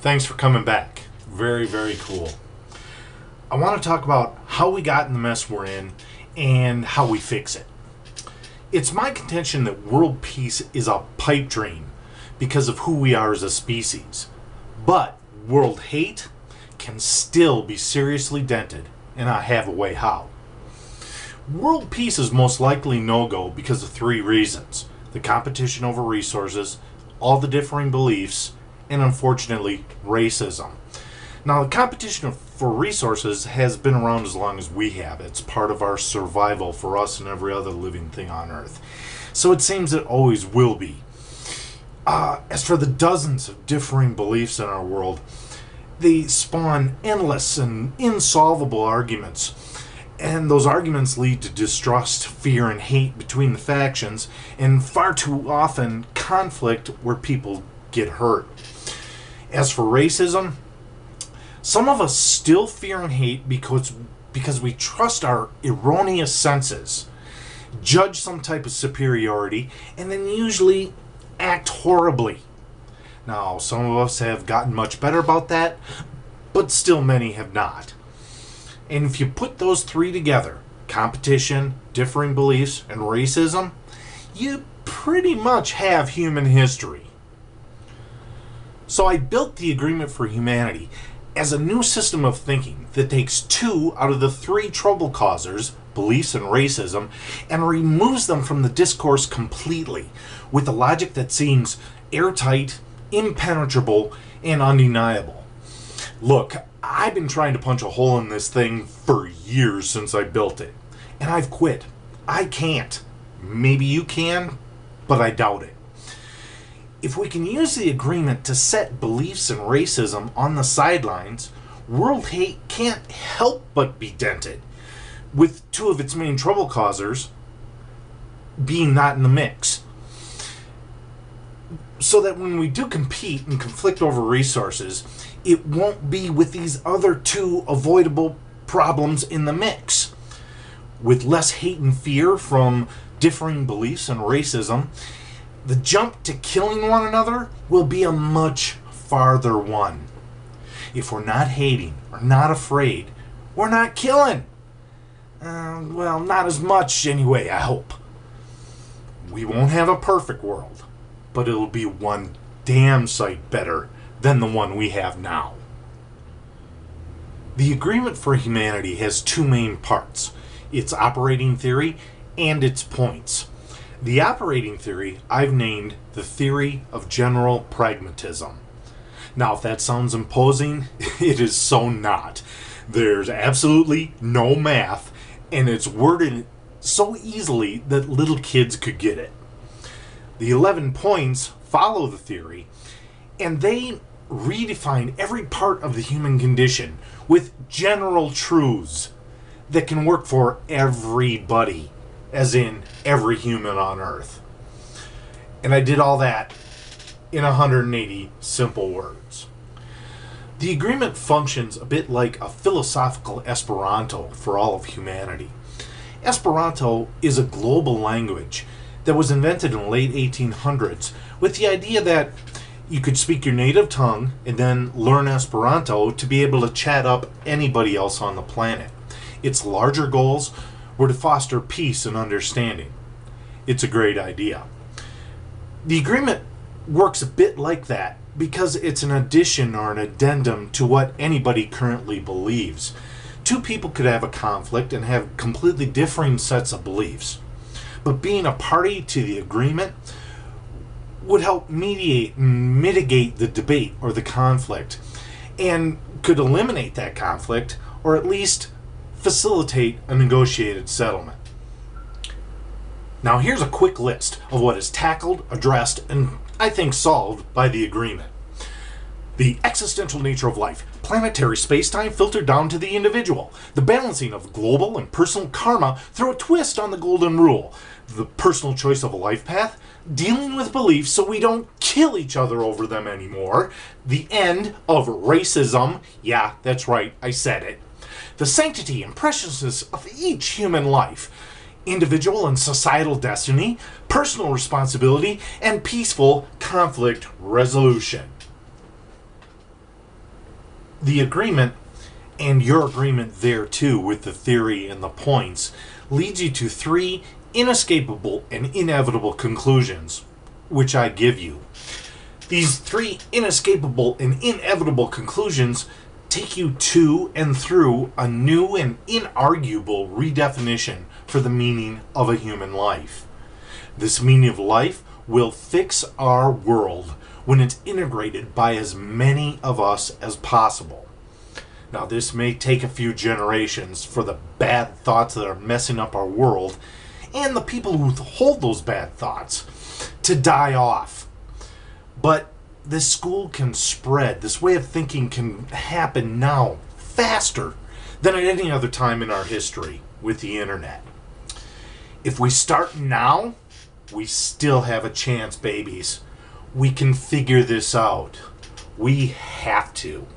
Thanks for coming back. Very, very cool. I want to talk about how we got in the mess we're in and how we fix it. It's my contention that world peace is a pipe dream because of who we are as a species. But world hate can still be seriously dented, and I have a way how. World peace is most likely no-go because of three reasons: the competition over resources, all the differing beliefs, and unfortunately, racism. Now, the competition for resources has been around as long as we have. It's part of our survival for us and every other living thing on Earth. So it seems it always will be. As for the dozens of differing beliefs in our world, they spawn endless and insolvable arguments. And those arguments lead to distrust, fear, and hate between the factions, and far too often conflict where people get hurt. As for racism, some of us still fear and hate because we trust our erroneous senses, judge some type of superiority, and then usually act horribly. Now, some of us have gotten much better about that, but still many have not. And if you put those three together, competition, differing beliefs, and racism, you pretty much have human history. So I built the Agreement for Humanity as a new system of thinking that takes two out of the three trouble causers, beliefs and racism, and removes them from the discourse completely with a logic that seems airtight, impenetrable, and undeniable. Look, I've been trying to punch a hole in this thing for years since I built it, and I've quit. I can't. Maybe you can, but I doubt it. If we can use the agreement to set beliefs and racism on the sidelines, world hate can't help but be dented, with two of its main trouble causers being not in the mix. So that when we do compete and conflict over resources, it won't be with these other two avoidable problems in the mix. With less hate and fear from differing beliefs and racism, the jump to killing one another will be a much farther one. If we're not hating or not afraid, we're not killing. Well, not as much anyway, I hope. We won't have a perfect world, but it'll be one damn sight better than the one we have now. The Agreement for Humanity has two main parts: its operating theory and its points. The operating theory I've named the theory of general pragmatism. Now, if that sounds imposing, it is so not. There's absolutely no math, and it's worded so easily that little kids could get it. The 11 points follow the theory, and they redefine every part of the human condition with general truths that can work for everybody, as in every human on Earth. And I did all that in 180 simple words. The agreement functions a bit like a philosophical Esperanto for all of humanity. Esperanto is a global language that was invented in the late 1800s with the idea that you could speak your native tongue and then learn Esperanto to be able to chat up anybody else on the planet. Its larger goals were to foster peace and understanding. It's a great idea. The agreement works a bit like that because it's an addition or an addendum to what anybody currently believes. Two people could have a conflict and have completely differing sets of beliefs, but being a party to the agreement would help mediate and mitigate the debate or the conflict, and could eliminate that conflict, or at least facilitate a negotiated settlement. Now, here's a quick list of what is tackled, addressed, and I think solved by the agreement. The existential nature of life, planetary space-time filtered down to the individual, the balancing of global and personal karma through a twist on the golden rule, the personal choice of a life path, dealing with beliefs so we don't kill each other over them anymore, the end of racism, yeah, that's right, I said it, the sanctity and preciousness of each human life, individual and societal destiny, personal responsibility, and peaceful conflict resolution. The agreement, and your agreement there too with the theory and the points, leads you to three inescapable and inevitable conclusions, which I give you. These three inescapable and inevitable conclusions take you to and through a new and inarguable redefinition for the meaning of a human life. This meaning of life will fix our world when it's integrated by as many of us as possible. Now, this may take a few generations for the bad thoughts that are messing up our world and the people who hold those bad thoughts to die off. But this school can spread. This way of thinking can happen now faster than at any other time in our history with the internet. If we start now, we still have a chance, babies. We can figure this out. We have to.